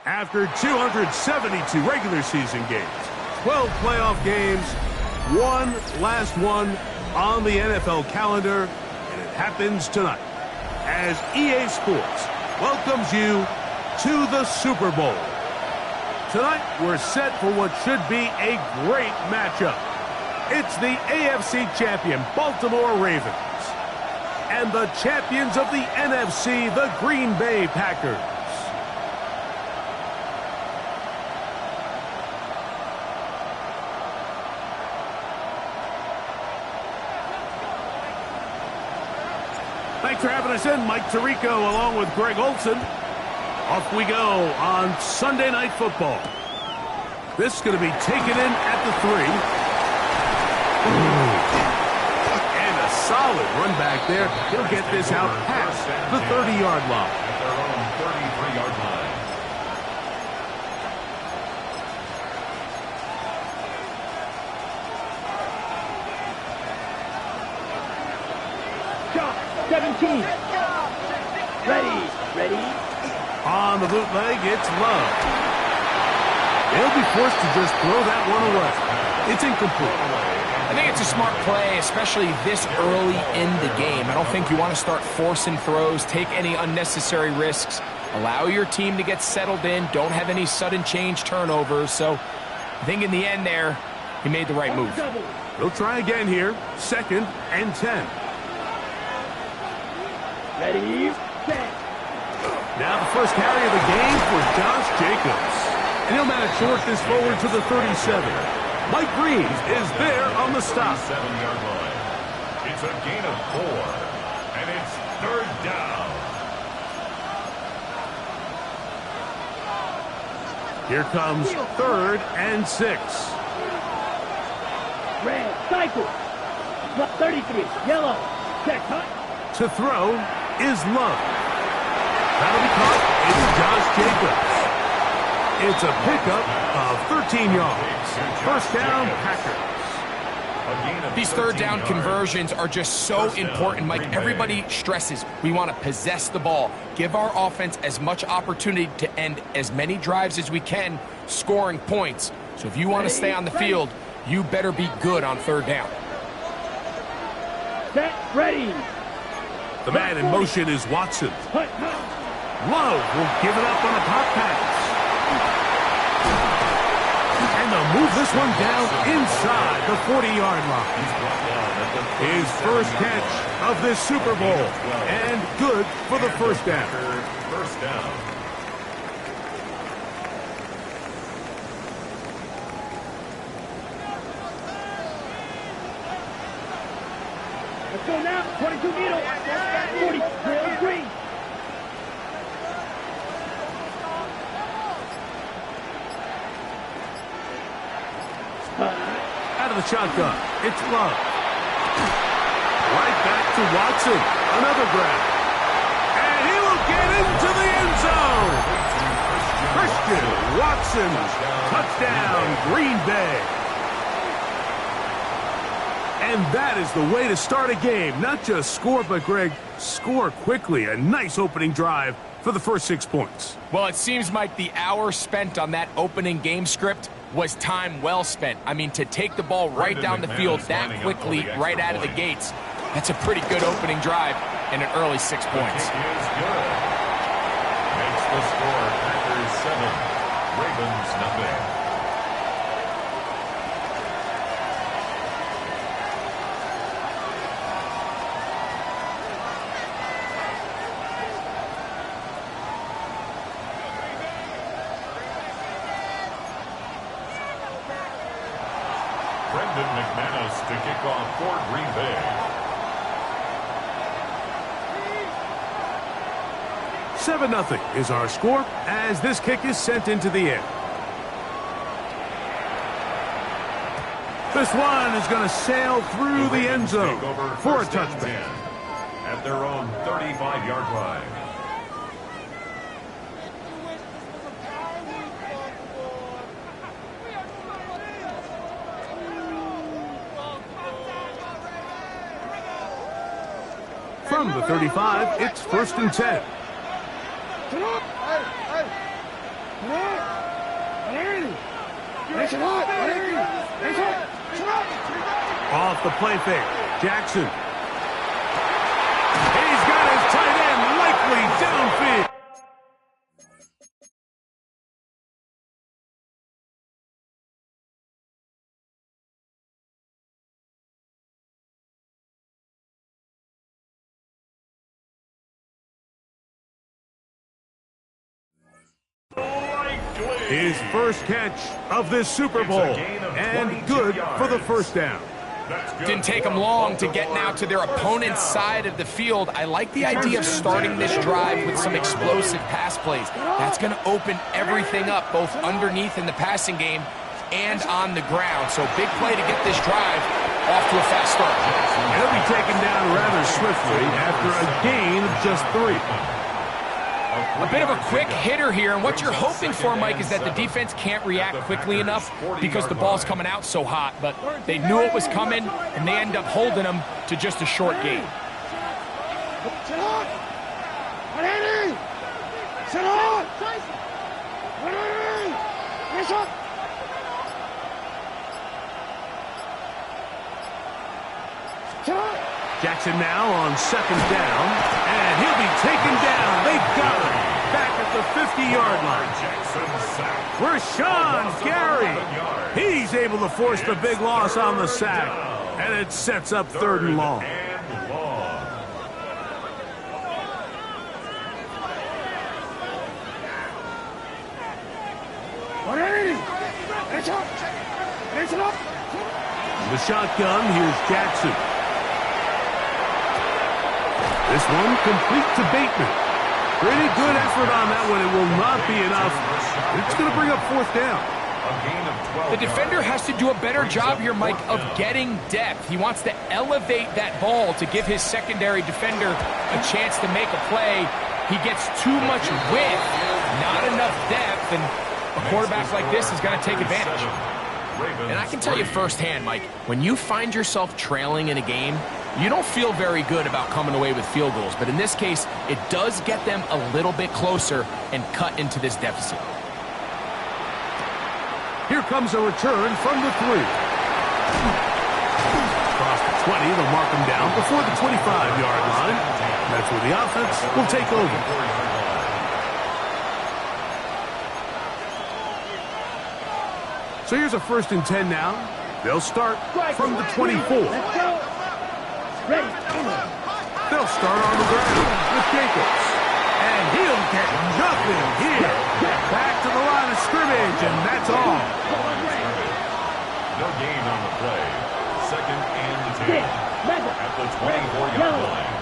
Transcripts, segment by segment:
After 272 regular season games, 12 playoff games, one last one on the NFL calendar, and it happens tonight as EA Sports welcomes you to the Super Bowl. Tonight, we're set for what should be a great matchup. It's the AFC champion Baltimore Ravens and the champions of the NFC, the Green Bay Packers. Thanks for having us in, Mike Tirico, along with Greg Olson. Off we go on Sunday Night Football. This is going to be taken in at the 3. And a solid run back there. He'll get this out past the 30-yard line. At their own 33-yard line. Shot, 17. Ready. On the bootleg, it's Love. They'll be forced to just throw that one away. It's incomplete. I think it's a smart play, especially this early in the game. I don't think you want to start forcing throws, take any unnecessary risks, allow your team to get settled in, don't have any sudden change turnovers. So I think in the end there, he made the right move. He'll try again here. 2nd and 10. Ready, set. Now the first carry of the game for Josh Jacobs. And he'll manage to work this forward to the 37. Mike Reeves is there on the stop. 7-yard line. It's a gain of 4. And it's 3rd down. Here comes 3rd and 6. Red, cycle. 33, yellow. Check, cut. To throw is Love. That'll be caught. It's Josh Jacobs. It's a pickup of 13 yards. First down, Packers. These 3rd down conversions are just so important, Mike. Everybody stresses we want to possess the ball, give our offense as much opportunity to end as many drives as we can, scoring points. So if you want to stay on the field, you better be good on 3rd down. Set, ready. The man in motion is Watson. Love will give it up on a pop pass. And they'll move this one down inside the 40-yard line. His first catch of this Super Bowl. And good for the first down. First down. Let's go now. 22 meters. 40, 3. Out of the shotgun, it's Love. Right back to Watson. Another grab. And he will get into the end zone. Christian Watson. Touchdown, Green Bay. And that is the way to start a game. Not just score, but, Greg, score quickly. A nice opening drive for the first 6 points. Well, it seems, Mike, the hour spent on that opening game script was time well spent. I mean, to take the ball right down the field that quickly, right out of the gates, that's a pretty good opening drive and an early 6 points. Is good. Makes the score Packers 7, Ravens nothing. Brendan McManus to kick off for Green Bay. 7-0 is our score as this kick is sent into the air. This one is going to sail through the end zone for a touchback. At their own 35-yard line. From the 35, it's 1st and 10. Off the play fake. Jackson. He's got his tight end likely downfield. His first catch of this Super Bowl, and good for the first down. Didn't take them long to get now to their opponent's side of the field. I like the idea of starting this drive with some explosive pass plays. That's going to open everything up, both underneath in the passing game and on the ground. So big play to get this drive off to a fast start. He'll be taken down rather swiftly after a gain of just 3. A bit of a quick hitter here, and what you're hoping for, Mike, is that the defense can't react quickly enough because the ball's coming out so hot, but they knew it was coming, and they end up holding them to just a short gain. Jackson now on second down, and he'll be taken down. They got him back at the 50-yard line. Rashawn Gary. He's able to force the big loss on the sack, and it sets up 3rd and long. The shotgun, here's Jackson. This one complete to Bateman. Pretty good effort on that one. It will not be enough. It's going to bring up 4th down. The defender has to do a better job here, Mike, of getting depth. He wants to elevate that ball to give his secondary defender a chance to make a play. He gets too much width, not enough depth, and a quarterback like this is going to take advantage. And I can tell you firsthand, Mike, when you find yourself trailing in a game, you don't feel very good about coming away with field goals. But in this case, it does get them a little bit closer and cut into this deficit. Here comes a return from the 3. Across the 20, they'll mark him down before the 25-yard line. That's where the offense will take over. So here's a 1st and 10 now. They'll start from the 24. They'll start on the ground with Jacobs. And he'll get nothing here. Back to the line of scrimmage, and that's all. No gain on the play. 2nd and 10 at the 24-yard line.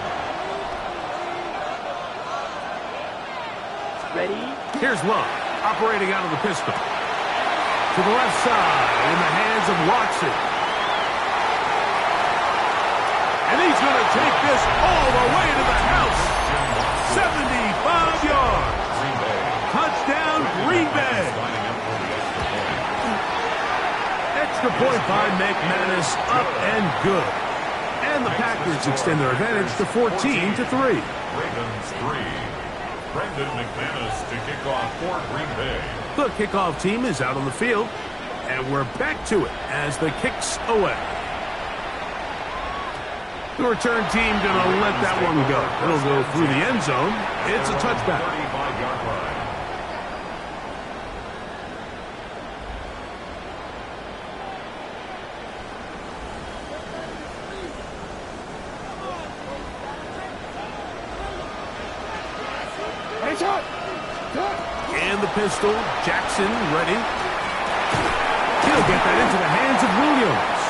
Ready? Here's Love, operating out of the pistol. To the left side, in the hands of Watson. And he's going to take this all the way to the house. 75 yards. Touchdown, Green Bay. Extra point by McManus, up and good. And the Packers extend their advantage to 14-3. Ravens 3. Brendan McManus to kick off for Green Bay. The kickoff team is out on the field, and we're back to it as the kick's away. The return team going to let that one go. It'll go through the end zone. It's a touchback. 35-yard line. And the pistol, Jackson ready. He'll get that into the hands of Williams.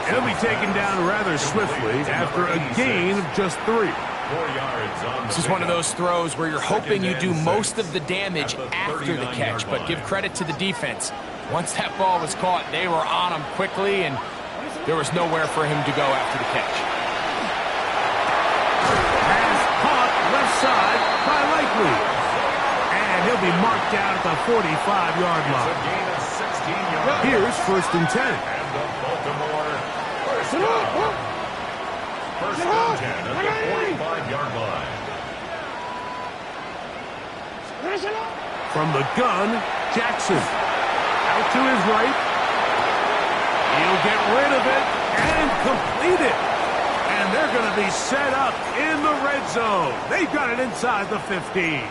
He'll be taken down rather swiftly after a gain of just 3. 4 yards on This is one of those throws where you're hoping you do most of the damage after the catch, but give credit to the defense. Once that ball was caught, they were on him quickly, and there was nowhere for him to go after the catch. Pass caught left side by Likely. And he'll be marked down at the 45-yard a line. gain of 16 yards. Here's 1st and 10. And the Baltimore first down. 1st and 10 at the 45-yard line. From the gun, Jackson. Out to his right. He'll get rid of it and complete it. And they're going to be set up in the red zone. They've got it inside the 15.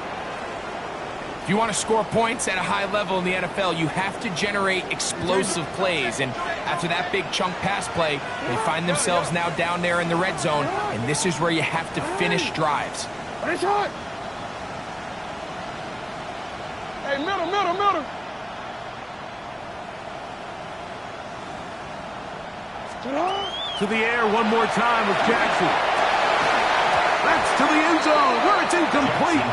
If you want to score points at a high level in the NFL, you have to generate explosive plays. And after that big chunk pass play, they find themselves now down there in the red zone. And this is where you have to finish drives. Hey, middle. To the air one more time with Jackson. That's to the end zone where it's incomplete.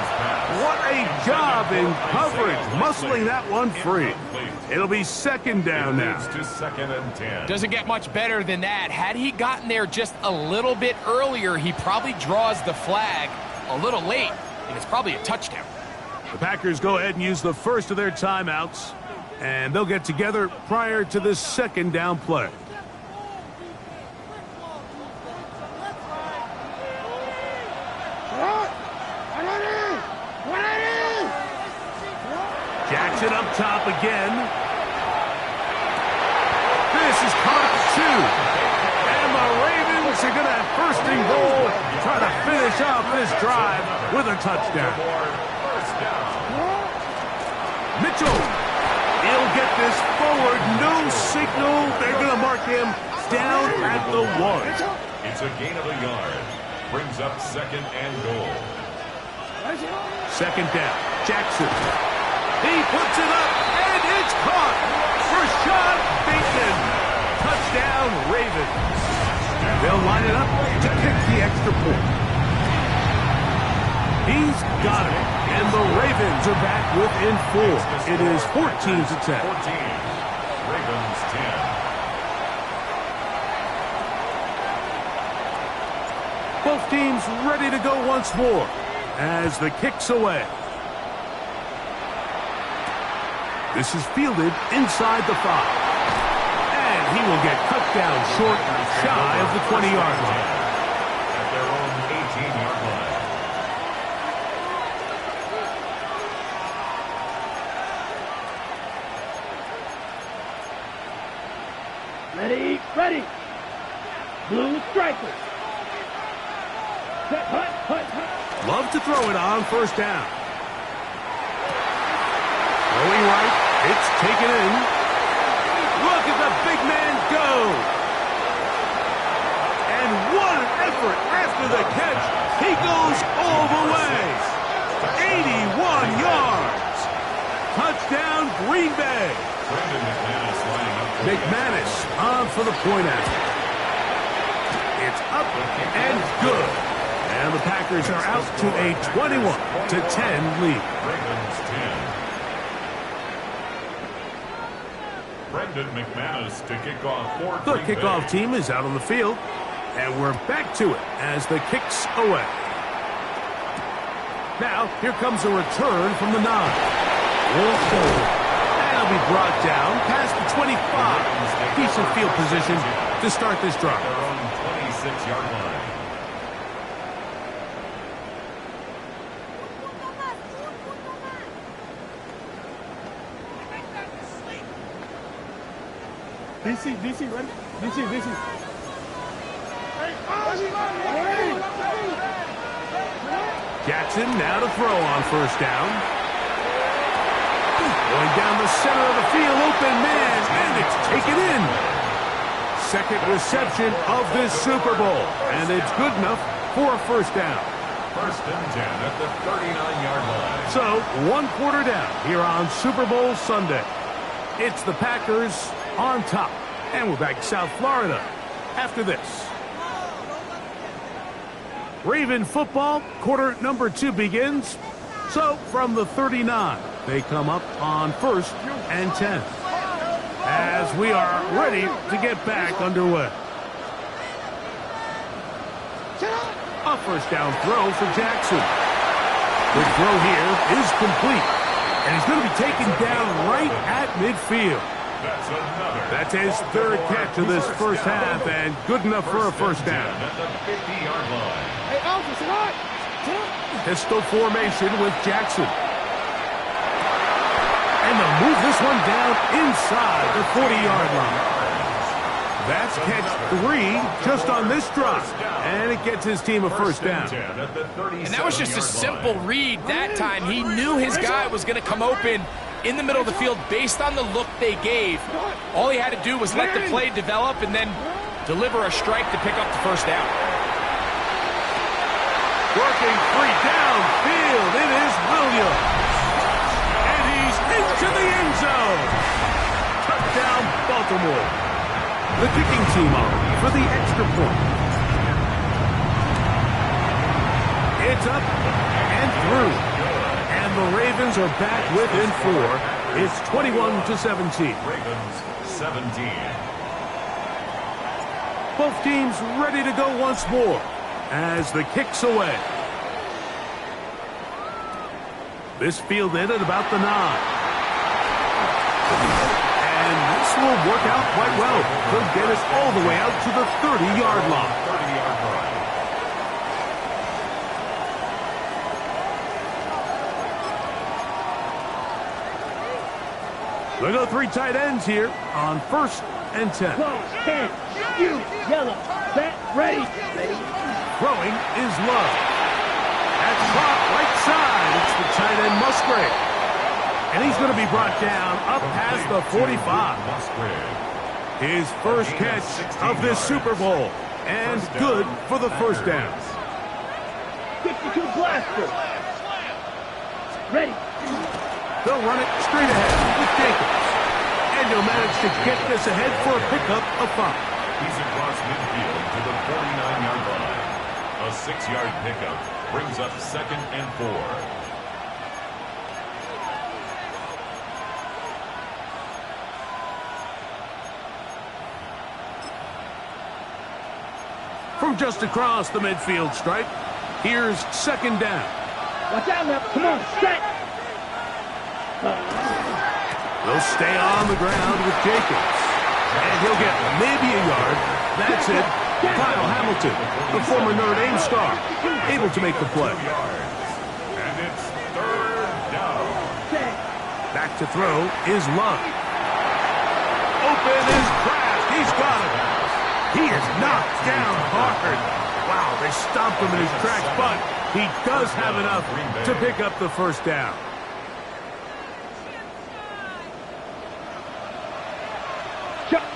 What a job in coverage, muscling that one free. It'll be second down now. To second and 10. Doesn't get much better than that. Had he gotten there just a little bit earlier, he probably draws the flag a little late, and it's probably a touchdown. The Packers go ahead and use the first of their timeouts, and they'll get together prior to this second down play. Jackson up top again. This is caught at 2. And the Ravens are going to have first and goal, try to finish off this drive with a touchdown. Mitchell, he'll get this forward, no signal. They're going to mark him down at the 1. It's a gain of a yard. Brings up second and goal. Second down, Jackson. He puts it up, and it's caught. Rashad Bateman. Touchdown, Ravens. They'll line it up to kick the extra point. He's got it, and the Ravens are back within 4. It is 14-10. 14. Ravens 10. Both teams ready to go once more as the kick's away. This is fielded inside the 5. And he will get cut down short, shy of the 20-yard line. At their own 18-yard line. Ready. Blue strikers. Set, hut. Love to throw it on first down. Throwing right, it's taken in. Look at the big man go. And what an effort after the catch. He goes all the way. 81 yards. Touchdown, Green Bay. McManus lining up. McManus on for the point after. It's up and good. And the Packers are out to a 21-10 lead. Ravens 10. Brendan McManus to kick off for The Green kickoff Bay. team is out on the field, and we're back to it as the kick's away. Now, here comes a return from the 9. That'll be brought down past the 25. Decent field position to start this drive. Their own 26-yard line. DC, ready? DC. Jackson now to throw on first down. Going down the center of the field, open man, and it's taken in. Second reception of this Super Bowl, and it's good enough for a first down. First and 10 at the 39-yard line. So, 1 quarter down here on Super Bowl Sunday. It's the Packers on top, and we're back to South Florida after this. Raven football, quarter number 2 begins. So, from the 39, they come up on first and 10. As we are ready to get back underway. A first down throw for Jackson. The throw here is complete. And he's going to be taken down right at midfield. That's another. That's his third catch of this first half, and good enough for a first down. At the 50-yard line. Hey, Alpha, sit up. Pistol formation with Jackson. And they'll move this this one down inside the 40-yard line. That's catch 3 just on this drive, and it gets his team a first down. And that was just a simple read that time. He knew his guy was going to come open in the middle of the field based on the look they gave. All he had to do was let the play develop and then deliver a strike to pick up the first down. Working free downfield, it is Williams. And he's into the end zone. Touchdown, Baltimore. The kicking team on for the extra point. It's up and through. And the Ravens are back within 4. It's 21-17. Ravens 17. Both teams ready to go once more as the kick's away. This fielded at about the 9. And this will work out quite well. Could get us all the way out to the 30-yard line. 30-yard line. They go 3 tight ends here on 1st and 10. Close, 10, you, yellow, set, ready. Throwing is Love. At drop right side, it's the tight end Musgrave. And he's going to be brought down up past the 45. His first catch of this Super Bowl. And good for the first down. 52 blaster. Ready. They'll run it straight ahead with Jacobs. And he'll manage to get this ahead for a pickup of 5. He's across midfield to the 49-yard line. A 6-yard pickup brings up 2nd and 4. From just across the midfield stripe, here's 2nd down. Watch out now. Come on, set. They'll stay on the ground with Jacobs. And he'll get maybe a yard. That's it. Kyle Hamilton, the former Notre Dame star, able to make the play. And it's 3rd down. Back to throw is Love. Open is Kraft. He's got it. He is knocked down hard. Wow, they stomped him in his tracks, but he does have enough to pick up the first down.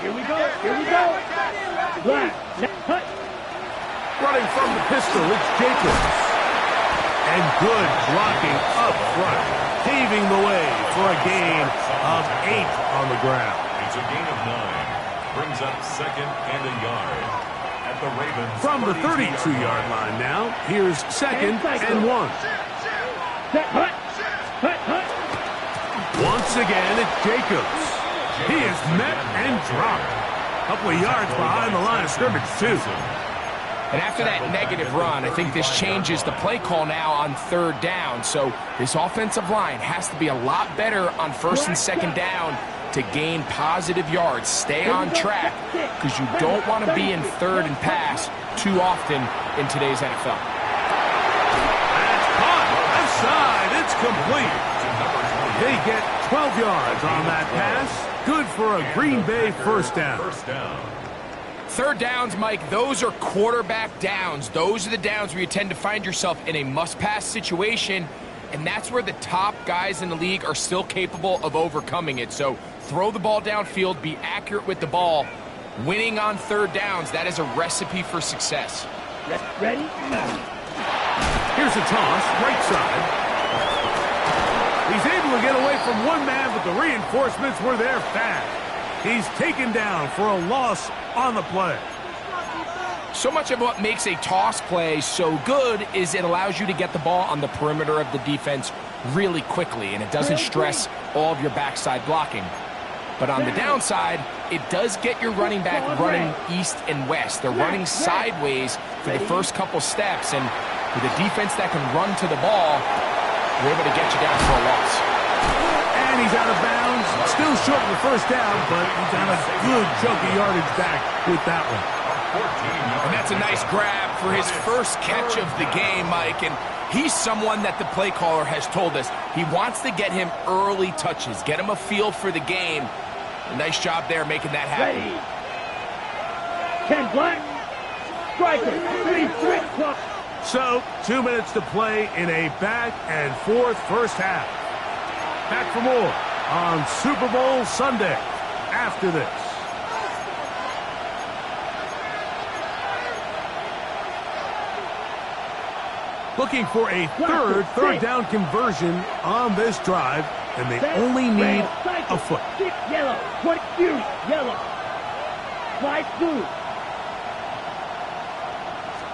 Here we go. Here we go. Black. Cut. Running from the pistol, it's Jacobs. And good blocking up front, paving the way for a gain of 8 on the ground. It's a gain of 9. Brings up 2nd and a yard. At the Ravens. From the 32-yard line now, here's 2nd and 1. Set. Hut. Hut. Hut. Once again, it's Jacobs. He is met and dropped. A couple of yards behind the line of scrimmage, too. And after that negative run, I think this changes the play call now on 3rd down. So this offensive line has to be a lot better on 1st and 2nd down to gain positive yards. Stay on track because you don't want to be in 3rd and pass too often in today's NFL. That's caught. Left side. It's complete. They get 12 yards on that pass. Good for a Green Bay first down. 3rd downs, Mike, those are quarterback downs. Those are the downs where you tend to find yourself in a must-pass situation, and that's where the top guys in the league are still capable of overcoming it. So throw the ball downfield, be accurate with the ball. Winning on 3rd downs, that is a recipe for success. Ready? Here's a toss, right side. He's able to get away from one man, but the reinforcements were there fast. He's taken down for a loss on the play. So much of what makes a toss play so good is it allows you to get the ball on the perimeter of the defense really quickly, and it doesn't stress all of your backside blocking. But on the downside, it does get your running back running east and west. They're running sideways for the first couple steps, and with a defense that can run to the ball, we're able to get you down for a loss. And he's out of bounds. Still short of the first down, but he's got a good chunk of yardage back with that one. yards. And that's a nice grab for his first catch of the game, Mike. And he's someone that the play caller has told us he wants to get him early touches, get him a feel for the game. A nice job there making that happen. Ready. 10 black. Striker. 3 clock. So, 2 minutes to play in a back and forth first half. Back for more on Super Bowl Sunday after this. Looking for a third down conversion on this drive, and they only need a foot. Yellow. 22. Yellow. Slide blue.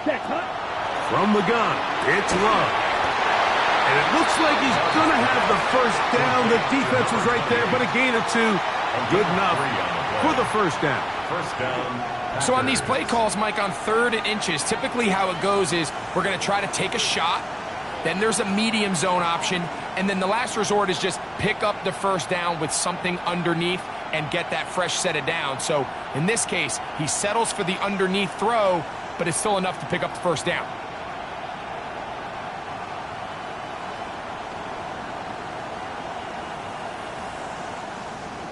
Set hut. From the gun, it's Love. And it looks like he's going to have the first down. The defense was right there, but a gain of 2. Good enough for the first down. First down. So on these play calls, Mike, on 3rd and inches, typically how it goes is we're going to try to take a shot. Then there's a medium zone option. And then the last resort is just pick up the first down with something underneath and get that fresh set of down. So in this case, he settles for the underneath throw, but it's still enough to pick up the first down.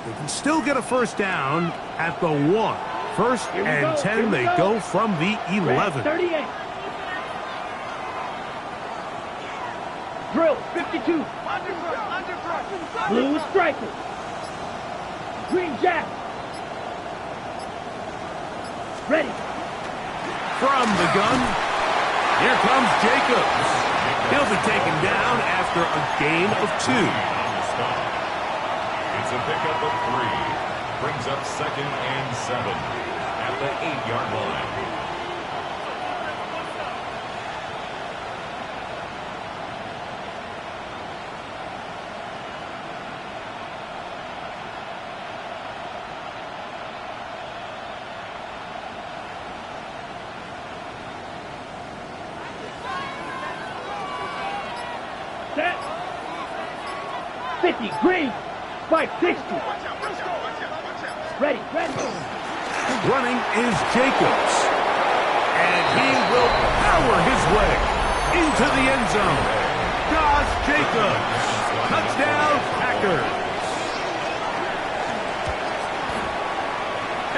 They can still get a first down at the 1. First and 10, they go from the 11. 38. Drill, 52. Blue striker. Green jack. Ready. From the gun, here comes Jacobs. He'll be taken down after a gain of 2. It's a pickup of 3. Brings up 2nd and 7 at the 8-yard line. Set. 50. Green. 560. Ready. Running is Jacobs. And he will power his way into the end zone. Josh Jacobs. Touchdown, Packers.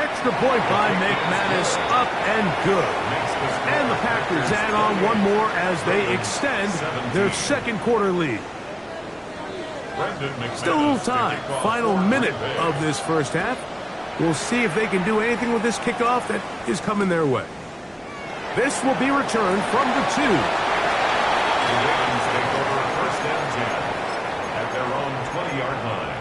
Extra point by McManus, up and good. And the Packers add on one more as they extend their second quarter lead. Still a little time. Final minute of this first half. We'll see if they can do anything with this kickoff that is coming their way. This will be returned from the 2. The Ravens take over first and 10 at their own 20-yard line.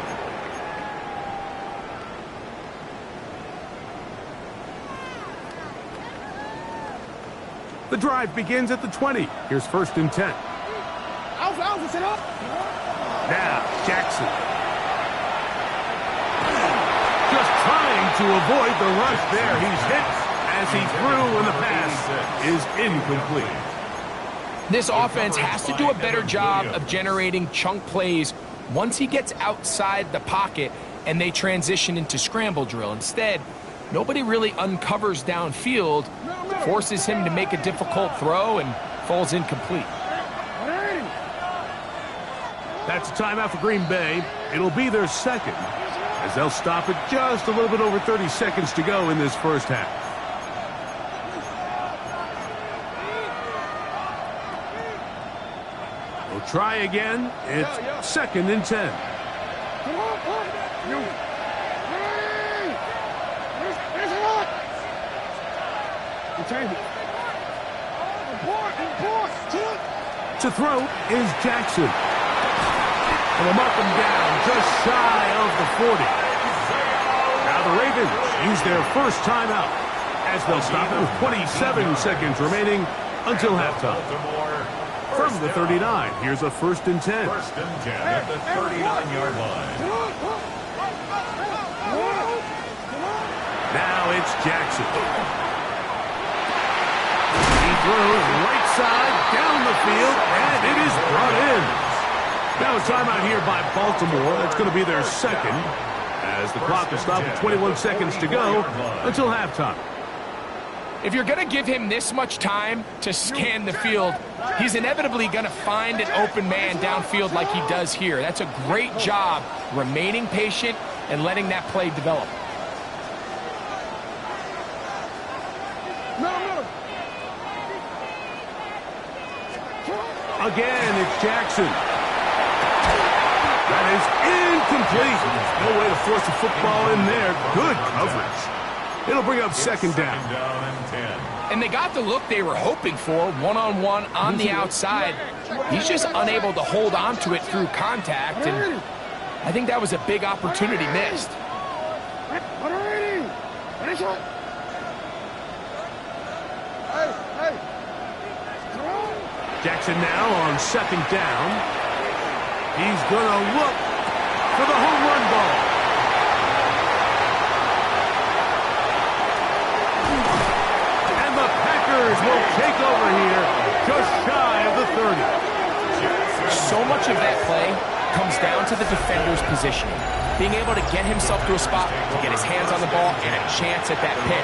The drive begins at the 20. Here's first and 10. Alpha, set up. Now, Jackson. Just trying to avoid the rush there. He's hit as he threw, and the pass is incomplete. This offense has to do a better job of generating chunk plays once he gets outside the pocket and they transition into scramble drill. Instead, nobody really uncovers downfield, forces him to make a difficult throw, and falls incomplete. That's a timeout for Green Bay. It'll be their second, as they'll stop it just a little bit over 30 seconds to go in this first half. We'll try again. It's second and 10. To throw is Jackson. And they'll mark him down just shy of the 40. Now the Ravens use their first timeout as they'll stop it with 27 seconds remaining until halftime. From the 39, here's a first and 10. First and 10 at the 39-yard line. Now it's Jackson. He throws right side down the field, and it is brought in. Now a timeout here by Baltimore. That's going to be their second, as the clock will stop with 21 seconds to go until halftime. If you're going to give him this much time to scan the field, he's inevitably going to find an open man downfield like he does here. That's a great job remaining patient and letting that play develop. Again, it's Jackson. That is incomplete. No way to force the football in there. Good coverage. It'll bring up second down. And 10. And they got the look they were hoping for, one-on-one on the outside. He's just unable to hold on to it through contact, and I think that was a big opportunity missed. Jackson now on second down. He's going to look for the home run ball. And the Packers will take over here just shy of the 30. So much of that play comes down to the defender's positioning. Being able to get himself to a spot, to get his hands on the ball, and a chance at that pick.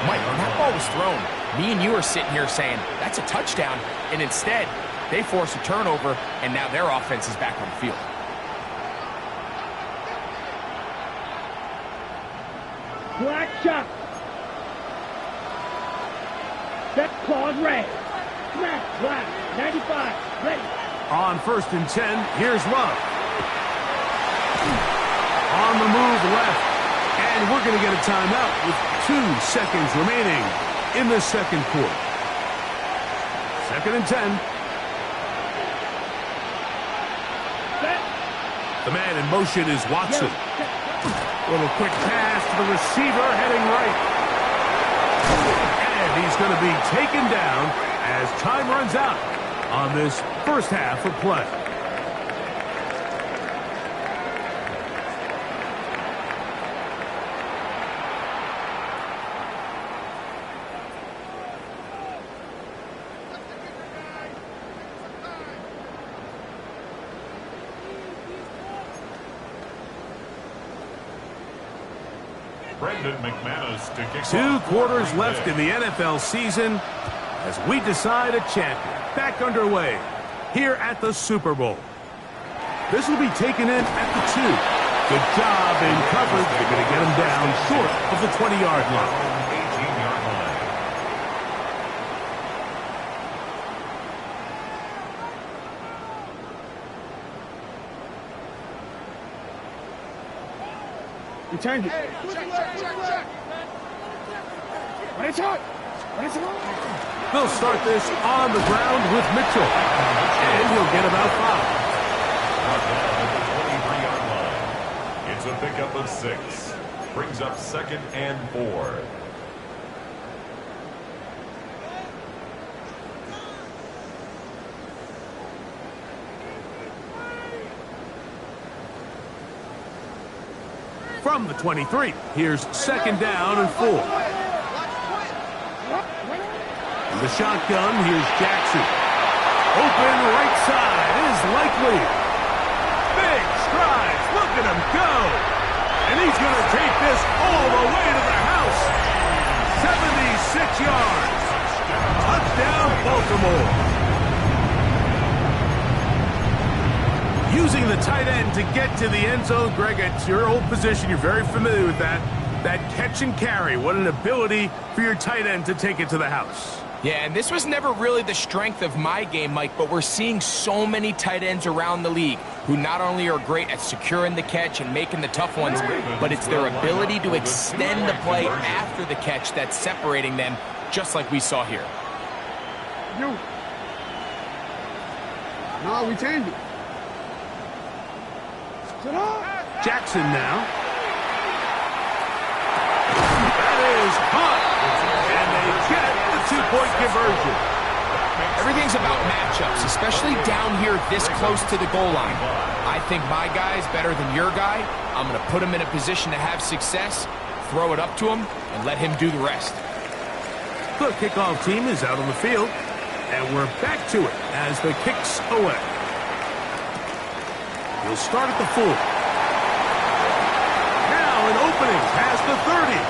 Mike, when that ball was thrown, me and you are sitting here saying, that's a touchdown, and instead, they force a turnover, and now their offense is back on the field. Black shot. Set clause red. Smash, black, 95, ready. On 1st and 10, here's Love. On the move left, and we're going to get a timeout with 2 seconds remaining in the second quarter. 2nd and 10. The man in motion is Watson. Little quick pass to the receiver heading right. And he's going to be taken down as time runs out on this first half of play. Brendan McManus to kick 2 quarters left in the NFL season as we decide a champion. Back underway here at the Super Bowl. This will be taken in at the 2. Good job in coverage. They're going to get him down short of the 20-yard line. 18-yard line. You turned it. What is it? They'll start this on the ground with Mitchell. And he'll get about 5. It's a pickup of 6. Brings up 2nd and 4. From the 23, here's 2nd down and 4. In the shotgun, here's Jackson. Open right side is likely. Big strides. Look at him go. And he's going to take this all the way to the house. 76 yards. Touchdown, Baltimore. Using the tight end to get to the end zone, Greg, it's your old position. You're very familiar with that. That catch and carry. What an ability for your tight end to take it to the house. Yeah, and this was never really the strength of my game, Mike, but we're seeing so many tight ends around the league who not only are great at securing the catch and making the tough ones, but it's their ability to extend the play after the catch that's separating them, just like we saw here. No, we changed it. Jackson now. That is caught. And they get the 2-point conversion. Everything's about matchups, especially down here this close to the goal line. I think my guy's better than your guy. I'm going to put him in a position to have success, throw it up to him, and let him do the rest. The kickoff team is out on the field, and we're back to it as the kick's away. He'll start at the 4. Now an opening past the 30.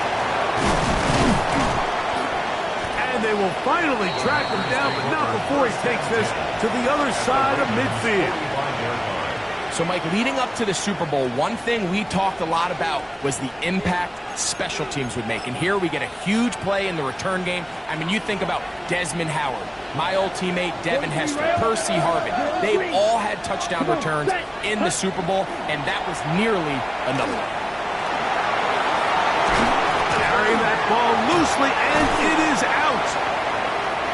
And they will finally track him down, but not before he takes this to the other side of midfield. So, Mike, leading up to the Super Bowl, one thing we talked a lot about was the impact special teams would make. And here we get a huge play in the return game. I mean, you think about Desmond Howard, my old teammate Devin Hester, Percy Harvin. They all had touchdown returns in the Super Bowl, and that was nearly another one. Carrying that ball loosely, and it is out.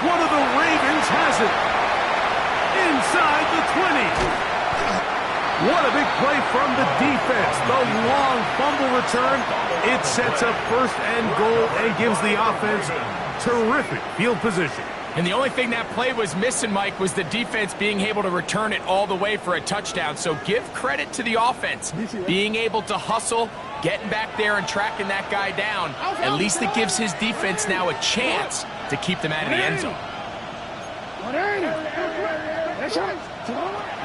One of the Ravens has it. Inside the 20. What a big play from the defense. The long fumble return. It sets up first and goal and gives the offense terrific field position. And the only thing that play was missing, Mike, was the defense being able to return it all the way for a touchdown. So give credit to the offense. Being able to hustle, getting back there and tracking that guy down. At least it gives his defense now a chance to keep them out of the end zone.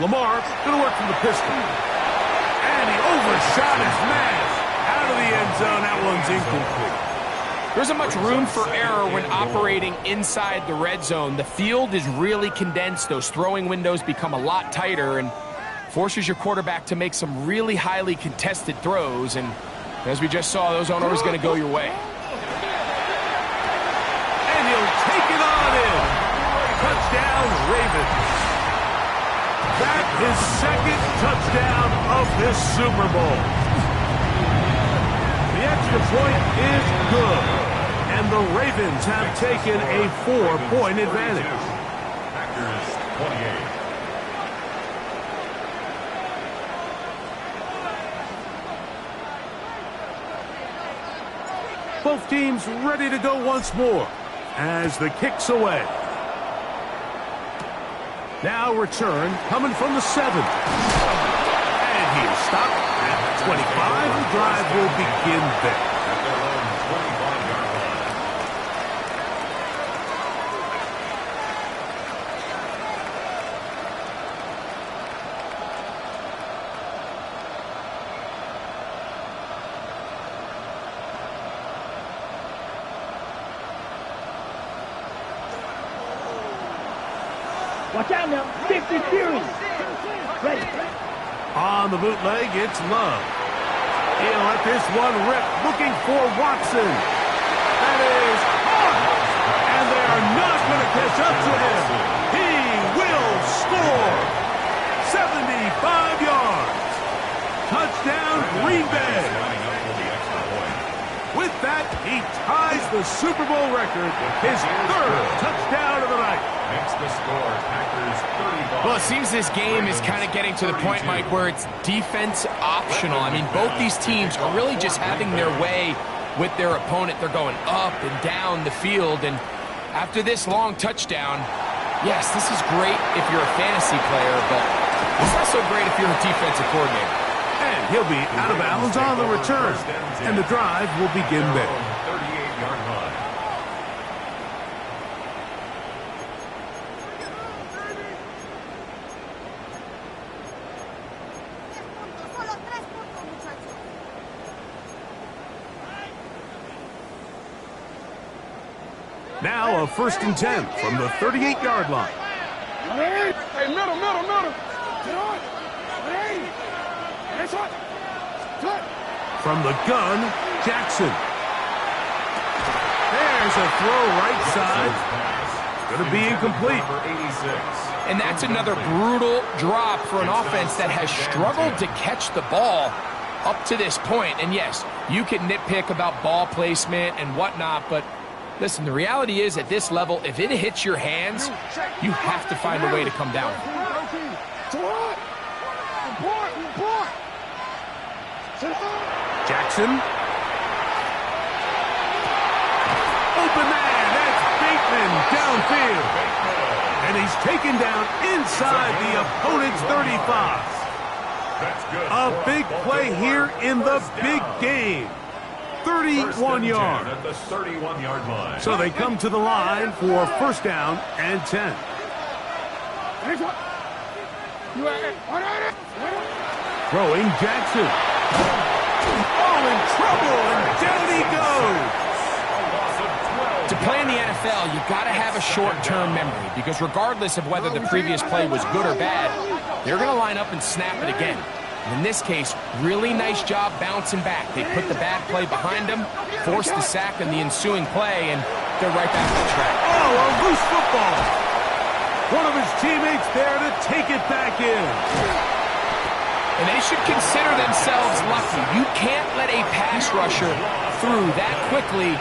Lamar going to work from the pistol. And he overshot his man. Out of the end zone. That one's incomplete. There isn't much room for error when operating inside the red zone. The field is really condensed. Those throwing windows become a lot tighter and forces your quarterback to make some really highly contested throws. And as we just saw, those aren't always going to go your way. And he'll take it on in. Touchdown, Ravens. That is second touchdown of this Super Bowl. The extra point is good, and the Ravens have taken a 4-point advantage. Packers 28. Both teams ready to go once more as the kick's away. Now return coming from the 7. And he is stopped at the 25. The drive will begin there. At their own 25-yard line. Watch out now. 50 Fury. Ready. On the bootleg, it's Love. He'll let this one rip, looking for Watson. That is hard. And they are not going to catch up to him. He will score. 75 yards. Touchdown, Green Bay. Lining up for the extra point. With that, he ties the Super Bowl record, his third touchdown of the night. Makes the score Packers 35. Well, it seems this game is kind of getting to the point, Mike, where it's defense optional. I mean, both these teams are really just having their way with their opponent. They're going up and down the field, and after this long touchdown, yes, this is great if you're a fantasy player, but it's not so great if you're a defensive coordinator. And he'll be out of bounds on the return, and the drive will begin there. 38-yard line. Now a 1st and 10 from the 38-yard line. Hey, middle. Get on. Hey. That's what. From the gun, Jackson. There's a throw right side. Going to be incomplete. Number 86. And that's another brutal drop for an offense that has struggled to catch the ball up to this point. And yes, you can nitpick about ball placement and whatnot, but listen, the reality is at this level, if it hits your hands, you have to find a way to come down. Jackson. Open man. That's Bateman downfield. And he's taken down inside the opponent's 35. That's good. A big play here in the big game. 31 yards. At the 31-yard line. So they come to the line for 1st down and 10. Throwing Jackson. Oh, in trouble, and down he goes. To play in the NFL, NFL, you got to have a short-term memory because regardless of whether the previous play was good or bad, they're going to line up and snap it again. And in this case, really nice job bouncing back. They put the bad play behind them, forced the sack in the ensuing play, and they're right back on track. Oh, a loose football. One of his teammates there to take it back in. And they should consider themselves lucky. You can't let a pass rusher through that quickly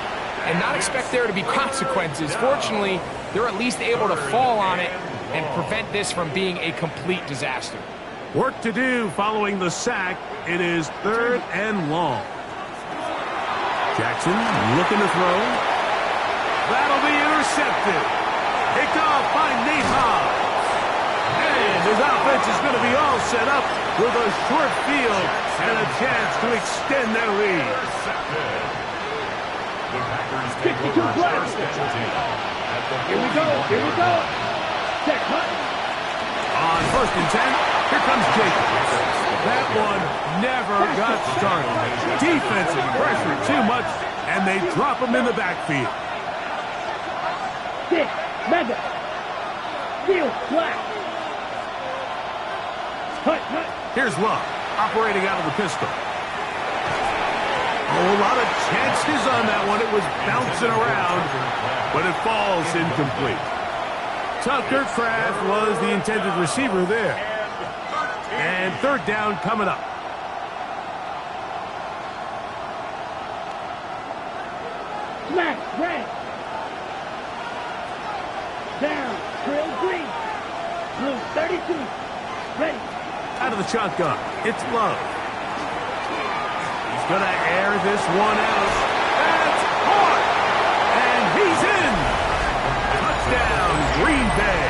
and not expect there to be consequences. Fortunately, they're at least able to fall on it and prevent this from being a complete disaster. Work to do following the sack. It is 3rd and long. Jackson looking to throw. That'll be intercepted. Picked off by Nate Hobbs. And his offense is going to be all set up with a short field and a chance to extend their lead. The Packers take over 1st and 10 at the 41. Here we go. Check, cut. On 1st and 10, here comes Jacobs. That one never got started. Defensive pressure too much, and they drop him in the backfield. Stick, mega. Field, flat. Cut. Here's Love, operating out of the pistol. Oh, a lot of chances on that one. It was bouncing around, but it falls incomplete. Tucker Kraft was the intended receiver there. And 3rd down coming up. Smack, red. Down, trail green. Blue, 32. Ready. Out of the shotgun, it's Love. He's going to air this one out. That's caught! And he's in! Touchdown, Green Bay.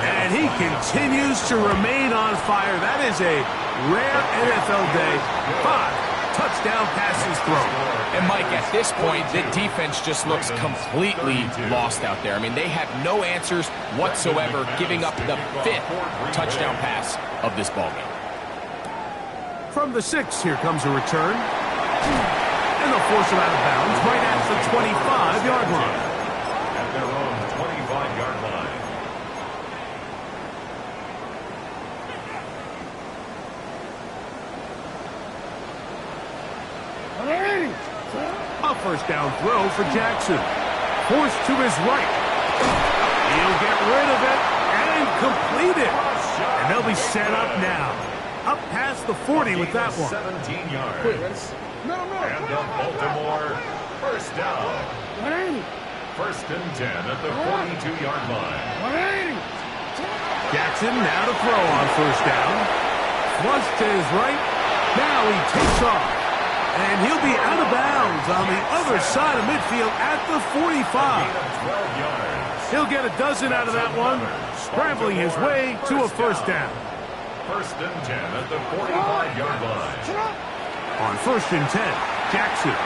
And he continues to remain on fire. That is a rare NFL day. 5 touchdown passes thrown. And Mike, at this point, the defense just looks completely lost out there. I mean, they have no answers whatsoever, giving up the 5th touchdown pass of this ballgame. From the 6, here comes a return. And they'll force him out of bounds right at the 25-yard line. At their own 25-yard line. A 1st down throw for Jackson. Forced to his right. He'll get rid of it and complete it. And they'll be set up now. Up past the 40 with that one. 17 yards. And the Baltimore 1st down. 1st and 10 at the 42-yard line. Jackson now to throw on 1st down. Flush to his right. Now he takes off. And he'll be out of bounds on the other side of midfield at the 45. He'll get a dozen out of that one, scrambling his way to a 1st down. 1st and 10 at the 45-yard line. On 1st and 10, Jackson.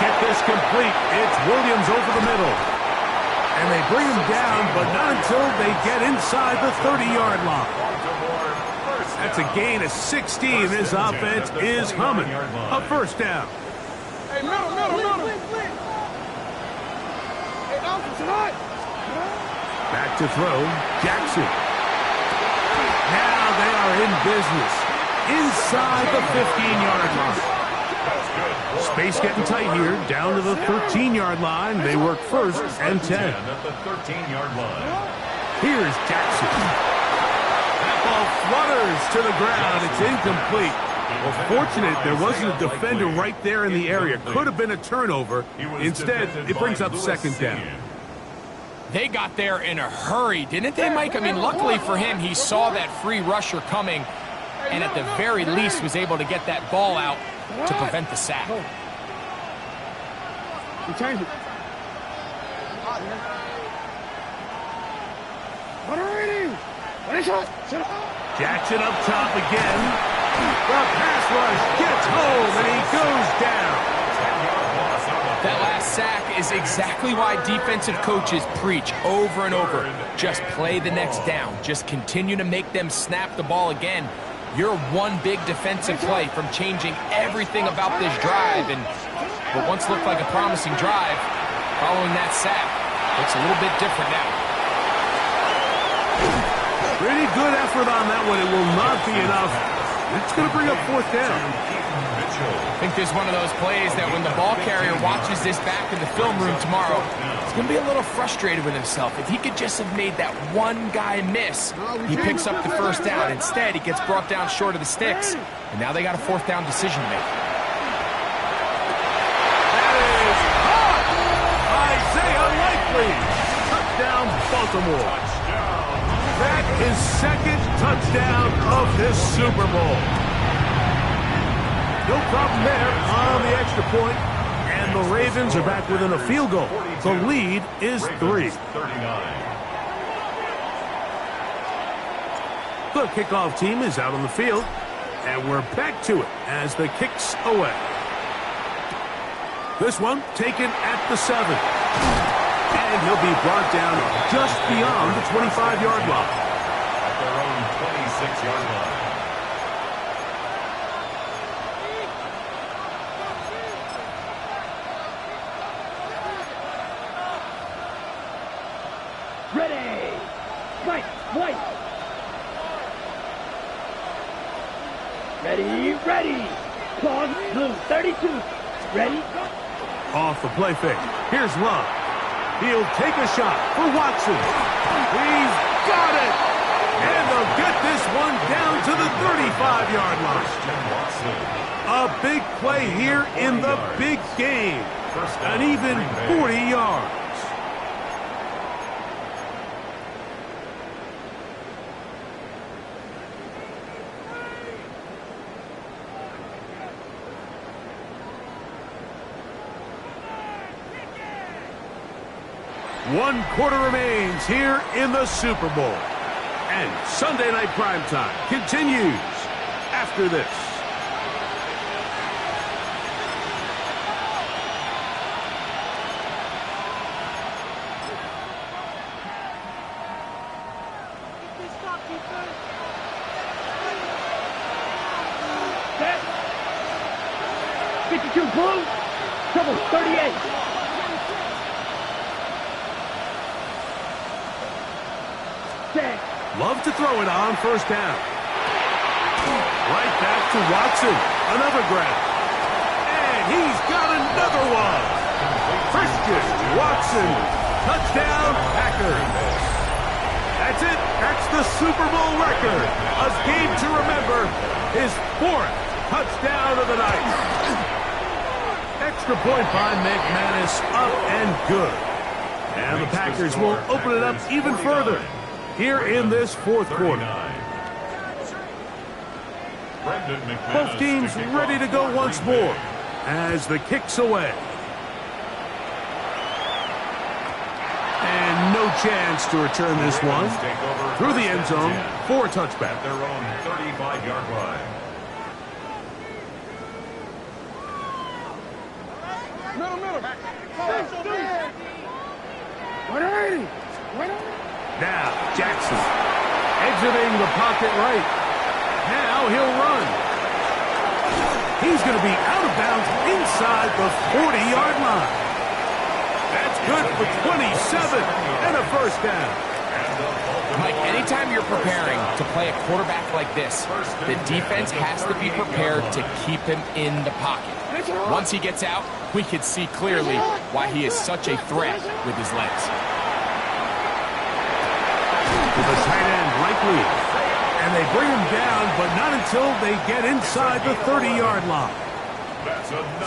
Get this complete. It's Williams over the middle. And they bring him down, but not until they get inside the 30-yard line. That's a gain of 16. This offense is humming. A 1st down. Hey, middle. Hey, Dawson, tonight. Back to throw. Jackson. Now they are in business. Inside the 15-yard line. Space getting tight here. Down to the 13-yard line. They work 1st and 10. At the 13-yard line. Here's Jackson. Ball flutters to the ground. It's incomplete. Well, fortunate there wasn't a defender right there in the area. Could have been a turnover. Instead, it brings up 2nd down. They got there in a hurry, didn't they, Mike? I mean, luckily for him, he saw that free rusher coming and at the very least was able to get that ball out to prevent the sack. You change it. Jackson up top again. The pass rush gets home, and he goes down. That last sack is exactly why defensive coaches preach over and over. Just play the next down. Just continue to make them snap the ball again. You're one big defensive play from changing everything about this drive, and what once looked like a promising drive, following that sack, looks a little bit different now. Pretty good effort on that one. It will not be enough. It's going to bring up fourth down. I think this is one of those plays that when the ball carrier watches this back in the film room tomorrow, he's going to be a little frustrated with himself. If he could just have made that one guy miss, he picks up the first down. Instead, he gets brought down short of the sticks, and now they got a fourth down decision to make. That is caught! Isaiah Likely! Touchdown, Baltimore. That is second touchdown of this Super Bowl. No problem there on the extra point, and the Ravens are back within a field goal. The lead is 3. The kickoff team is out on the field, and we're back to it as the kick's away. This one taken at the 7. And he'll be brought down just beyond the 25-yard line. At their own 26-yard line. Ready. Right. White. Ready. Pause. Blue. 32. Ready. Off the play fake. Here's Love. He'll take a shot for Watson. He's got it. And they'll get this one down to the 35-yard line. A big play here in the big game. An even 40 yards. One quarter remains here in the Super Bowl. And Sunday Night Primetime continues after this. Set. 52 blue. Double 38. Set. Love to throw it on first down. Right back to Watson. Another grab. And he's got another one. Christian Watson. Touchdown, Packers. That's it. That's the Super Bowl record. A game to remember. His 4th touchdown of the night. Extra point by McManus. Up and good. And the Packers will open it up even further here in this fourth quarter. Both teams ready to go once more as the kick's away. And no chance to return this one through the end zone for a touchback. At their own 35-yard line. Middle. 180. Now, Jackson exiting the pocket right. Now he'll run. He's going to be out of bounds inside the 40-yard line. That's good for 27 and a first down. Mike, anytime you're preparing to play a quarterback like this, the defense has to be prepared to keep him in the pocket. Once he gets out, we can see clearly why he is such a threat with his legs. With a tight end, Likely. And they bring him down, but not until they get inside the 30-yard line.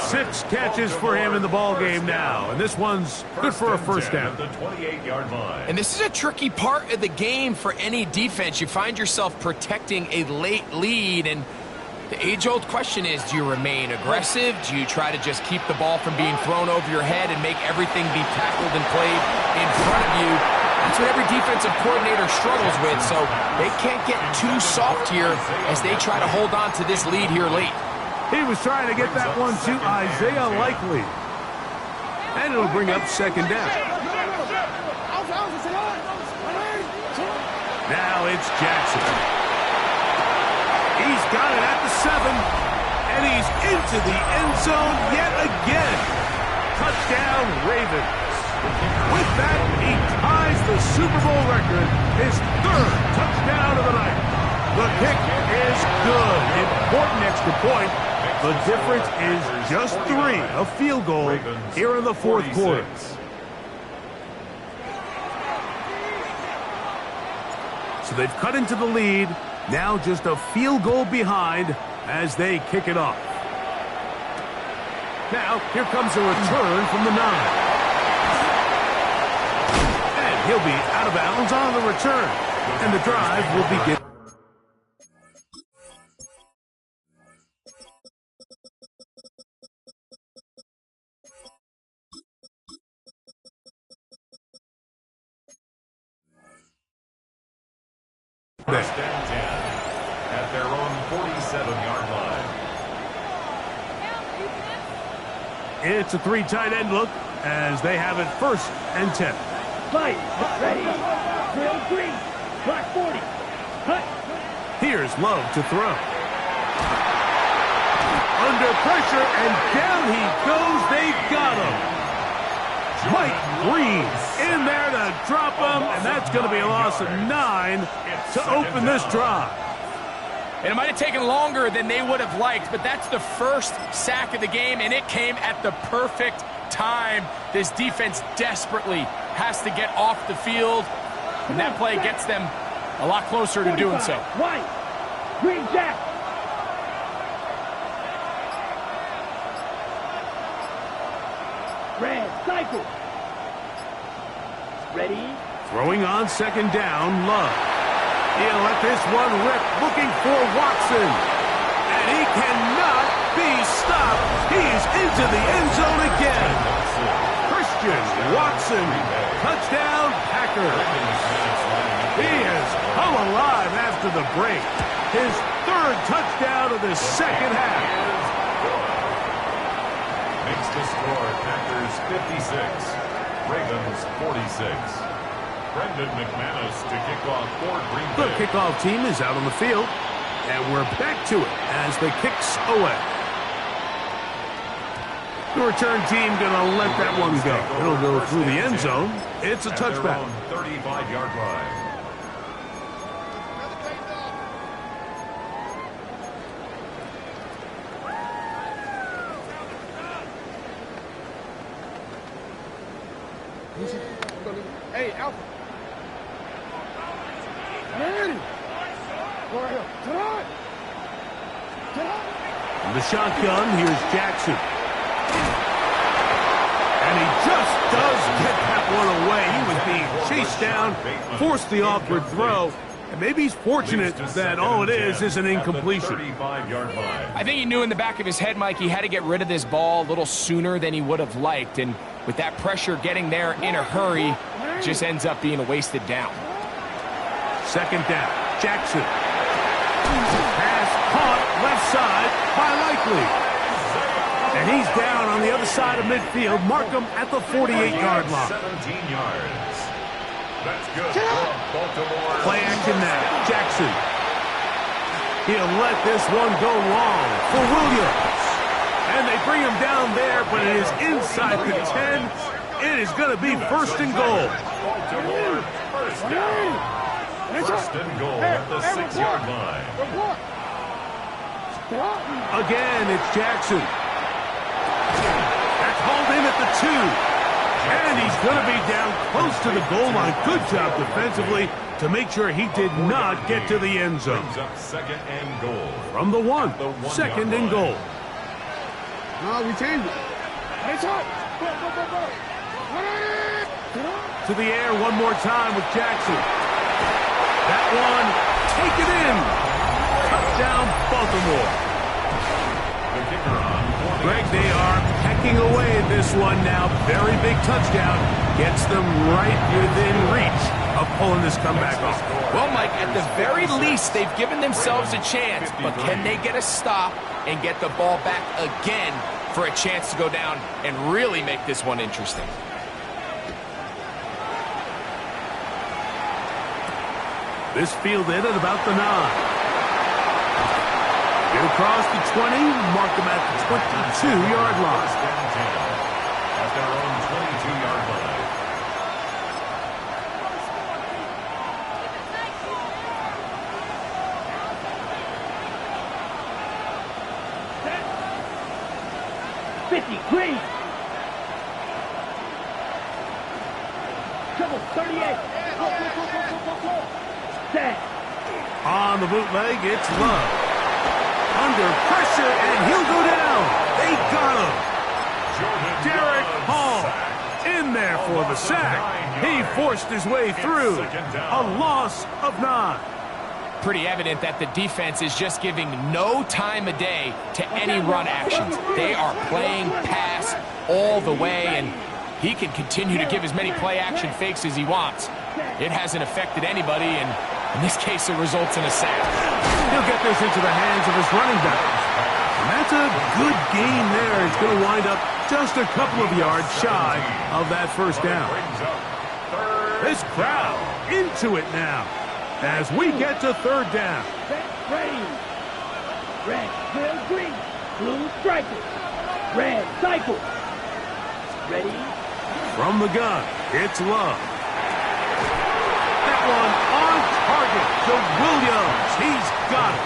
6 catches for him in the ball game now, and this one's good for a first down. The 28-yard line. And this is a tricky part of the game for any defense. You find yourself protecting a late lead, and the age-old question is, do you remain aggressive? Do you try to just keep the ball from being thrown over your head and make everything be tackled and played in front of you? That's what every defensive coordinator struggles with, so they can't get too soft here as they try to hold on to this lead here late. He was trying to get that one to Isaiah Likely. And it'll bring up second down. Now it's Jackson. He's got it at the 7. And he's into the end zone yet again. Touchdown, Ravens. With that, he ties the Super Bowl record, his third touchdown of the night. The kick is good. Important extra point. The difference is just 3, a field goal here in the fourth quarter. So they've cut into the lead. Now just a field goal behind as they kick it off. Now, here comes a return from the 9. And he'll be out of bounds on the return. And the drive will begin. First and 10 at their own 47-yard line. It's a 3 tight end look as they have it first and 10. Fight, ready, drill 3, clock 40, cut. Here's Love to throw. Under pressure, and down he goes. They've got him. Mike Green in there to drop him, and that's going to be a loss of 9 to open this drive. And it might have taken longer than they would have liked, but that's the first sack of the game, and it came at the perfect time. This defense desperately has to get off the field, and that play gets them a lot closer to doing so. White, green jack. Red, cycle. Ready. Throwing on second down, Love. He'll let this one rip, looking for Watson. And he cannot be stopped. He's into the end zone again. Christian Watson, touchdown, Packers. He has come alive after the break. His third touchdown of the second half. Makes the score Packers 56, Ravens 46. Brendan McManus to kick off for Green Bay. The kickoff team is out on the field, and we're back to it as the kick's away. The return team going to let that one go. It'll go through the end zone. It's a touchback. 35-yard line. Hey, Alpha. Ready. Go ahead. From the shotgun, here's Jackson. And he just does get that one away. He was being chased down, forced the awkward throw. And maybe he's fortunate that all it is an incompletion. I think he knew in the back of his head, Mike, he had to get rid of this ball a little sooner than he would have liked. And with that pressure getting there in a hurry, just ends up being a wasted down. Second down, Jackson. Pass caught left side by Likely. And he's down on the other side of midfield. Mark him at the 48-yard line. 17 yards. That's good from Baltimore. Play action now, Jackson. He'll let this one go long for Williams. And they bring him down there, but it is inside the 10. It is going to be first and goal. Baltimore, first down. First and goal at the 6-yard line. Again, it's Jackson. That's hauled in at the 2. And he's going to be down close to the goal line. Good job defensively to make sure he did not get to the end zone. Brings up second and goal. From the 1, second and goal. No, we changed it. It's up. To the air one more time with Jackson. That one, take it in. Touchdown, Baltimore. The kicker on. Greg, they are pecking away at this one now. Very big touchdown. Gets them right within reach of pulling this comeback off. Well, Mike, at the very least, they've given themselves a chance. But can they get a stop and get the ball back again for a chance to go down and really make this one interesting? This fielded at about the 9. Here across the 20, mark them at the 22-yard line. First and 10 at their own 22-yard line. Green. Double 38. Set. On the bootleg, it's Love. Under pressure, and he'll go down. They got him. Derek Hall in there for the sack. He forced his way through. A loss of 9. Pretty evident that the defense is just giving no time of day to any run actions. They are playing pass all the way, and he can continue to give as many play-action fakes as he wants. It hasn't affected anybody, and in this case, it results in a sack. He'll get this into the hands of his running back. And that's a good gain there. It's going to wind up just a couple of yards shy of that first down. This crowd into it now as we get to third down. Red, blue, green, blue stripes, red cycle. Ready? From the gun, it's Love. That one on target to Williams. He's got it.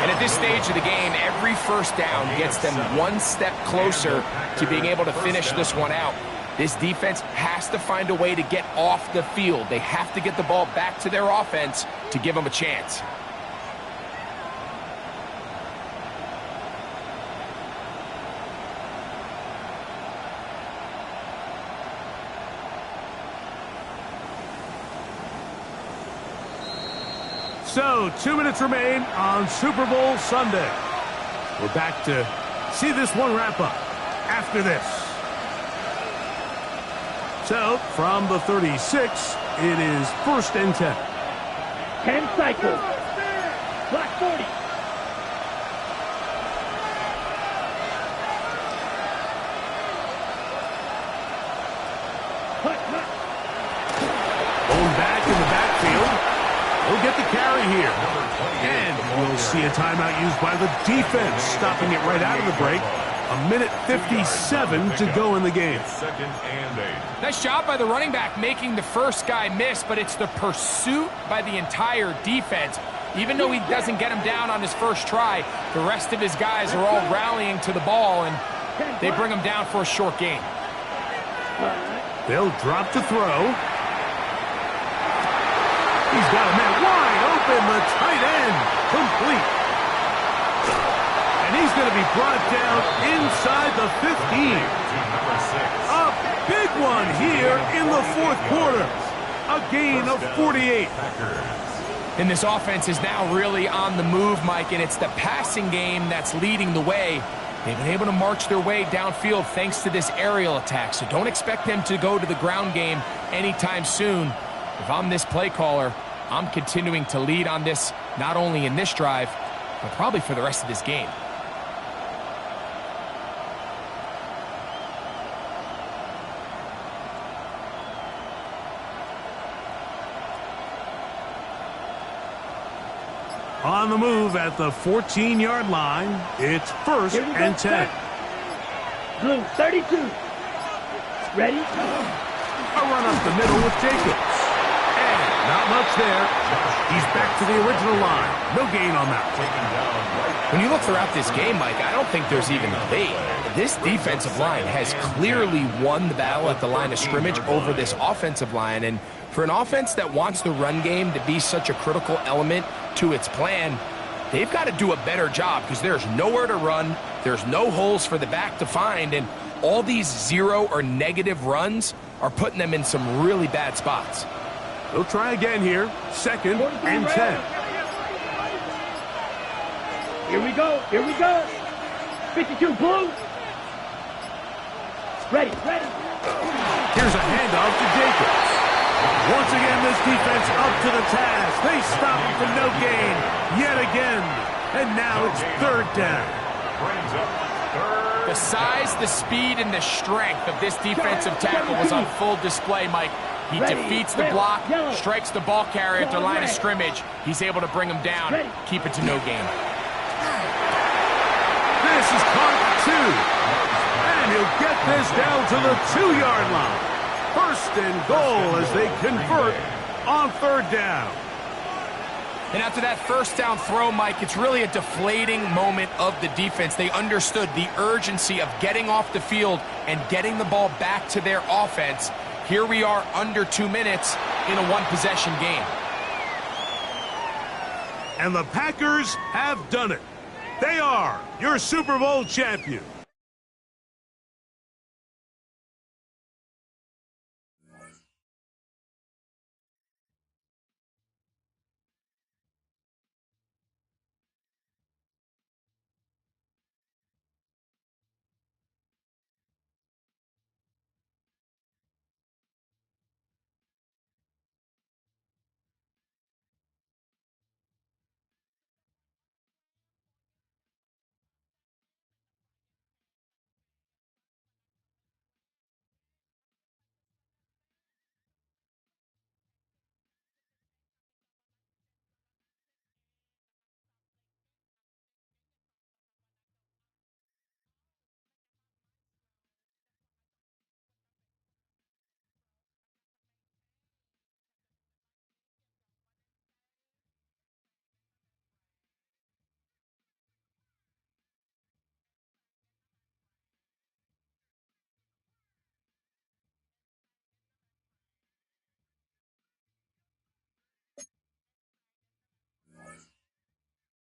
And at this stage of the game, every first down gets them one step closer to being able to finish this one out. This defense has to find a way to get off the field. They have to get the ball back to their offense to give them a chance. So, 2 minutes remain on Super Bowl Sunday. We're back to see this one wrap up after this. So, from the 36, it is first and 10. 10 cycles. Black 40. Going back in the backfield. He'll get the carry here. And we'll see a timeout used by the defense, stopping it right out of the break. A minute 57 to go in the game. Second and 8. Nice job by the running back making the first guy miss, but it's the pursuit by the entire defense. Even though he doesn't get him down on his first try, the rest of his guys are all rallying to the ball, and they bring him down for a short gain. They'll drop to throw. He's got a man wide open, the tight end, complete. And he's going to be brought down inside the 15. A big one here in the fourth quarter. A gain of 48. And this offense is now really on the move, Mike, and it's the passing game that's leading the way. They've been able to march their way downfield thanks to this aerial attack, so don't expect them to go to the ground game anytime soon. If I'm this play caller, I'm continuing to lead on this, not only in this drive, but probably for the rest of this game. On the move at the 14-yard line, it's first and 10. Blue 32. Ready? A run up the middle with Jacobs. And not much there. He's back to the original line. No gain on that. When you look throughout this game, Mike, I don't think there's even a debate. This defensive line has clearly won the battle at the line of scrimmage over this offensive line. And for an offense that wants the run game to be such a critical element to its plan, they've got to do a better job because there's nowhere to run. There's no holes for the back to find. And all these zero or negative runs are putting them in some really bad spots. They'll try again here. Second and 10. Here we go. Here we go. 52 blue. Ready. Here's a handoff to Jacobs. Once again, this defense up to the task. They stop him for no gain yet again. And now it's third down. Brings up third. The size, the speed, and the strength of this defensive tackle was on full display, Mike. He defeats the block, strikes the ball carrier at the line of scrimmage. He's able to bring him down, keep it to no gain. This is caught 2. And he'll get this down to the 2-yard line. First and goal as they convert on 3rd down. And after that first down throw, Mike, it's really a deflating moment of the defense. They understood the urgency of getting off the field and getting the ball back to their offense. Here we are under 2 minutes in a one-possession game. And the Packers have done it. They are your Super Bowl champions.